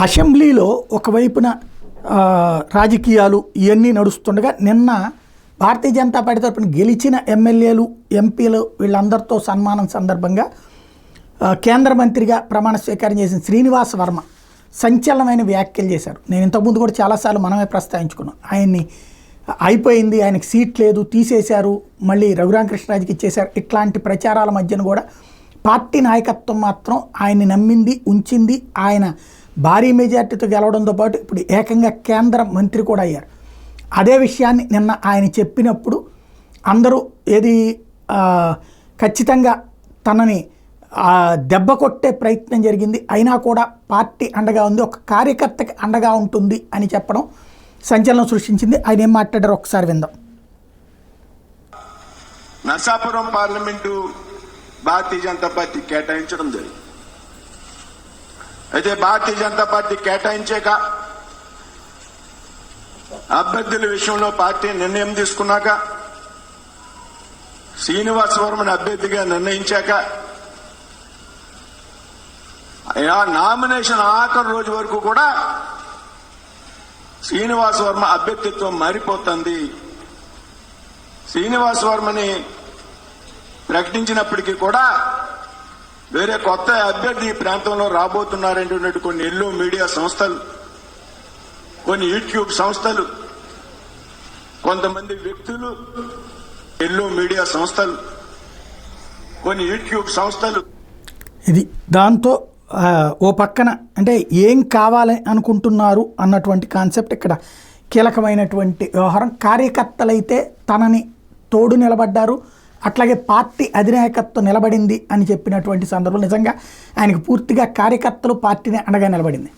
అసెంబ్లీలో ఒకవైపున రాజకీయాలు ఇవన్నీ నడుస్తుండగా నిన్న భారతీయ జనతా పార్టీ తరపున గెలిచిన ఎమ్మెల్యేలు ఎంపీలు వీళ్ళందరితో సన్మానం సందర్భంగా కేంద్ర మంత్రిగా ప్రమాణ స్వీకారం చేసిన శ్రీనివాస్ వర్మ సంచలనమైన వ్యాఖ్యలు చేశారు. నేను ఇంతకుముందు కూడా చాలాసార్లు మనమే ప్రస్తావించుకున్నాం. ఆయన్ని అయిపోయింది, ఆయనకి సీట్ లేదు, తీసేశారు, మళ్ళీ రఘురామకృష్ణరాజుకి ఇచ్చేశారు. ఇట్లాంటి ప్రచారాల మధ్యన కూడా పార్టీ నాయకత్వం మాత్రం ఆయన్ని నమ్మింది, ఉంచింది. ఆయన భారీ మెజార్టీతో గెలవడంతో పాటు ఇప్పుడు ఏకంగా కేంద్ర మంత్రి కూడా అయ్యారు. అదే విషయాన్ని నిన్న ఆయన చెప్పినప్పుడు అందరూ ఖచ్చితంగా తనని దెబ్బ కొట్టే ప్రయత్నం జరిగింది, అయినా కూడా పార్టీ అండగా ఉంది, ఒక కార్యకర్తకి అండగా ఉంటుంది అని చెప్పడం సంచలనం సృష్టించింది. ఆయన ఏం మాట్లాడారో ఒకసారి విందాం. నర్సాపురం పార్లమెంటు భారతీయ జనతా పార్టీ కేటాయించడం జరిగింది. అయితే భారతీయ జనతా పార్టీ కేటాయించాక అభ్యర్థుల విషయంలో పార్టీ నిర్ణయం తీసుకున్నాక శ్రీనివాస్ వర్మని అభ్యర్థిగా నిర్ణయించాక నామినేషన్ ఆఖరి రోజు వరకు కూడా శ్రీనివాస్ వర్మ అభ్యర్థిత్వం మారిపోతుంది. శ్రీనివాస్ వర్మని ప్రకటించినప్పటికీ కూడా వేరే కొత్త అభ్యర్థి ఈ ప్రాంతంలో రాబోతున్నారంటున్నట్టు కొన్ని ఎల్లో మీడియా సంస్థలు, కొన్ని యూట్యూబ్ సంస్థలు, కొంతమంది వ్యక్తులు, ఎల్లో మీడియా సంస్థలు, కొన్ని యూట్యూబ్ సంస్థలు. ఇది దాంతో ఓ పక్కన అంటే ఏం కావాలి అనుకుంటున్నారు అన్నటువంటి కాన్సెప్ట్ ఇక్కడ కీలకమైనటువంటి వ్యవహారం. కార్యకర్తలైతే తనని తోడు నిలబడ్డారు, అట్లాగే పార్టీ అధినాయకత్వం నిలబడింది అని చెప్పినటువంటి సందర్భంలో నిజంగా ఆయనకు పూర్తిగా కార్యకర్తలు పార్టీని అండగా నిలబడింది.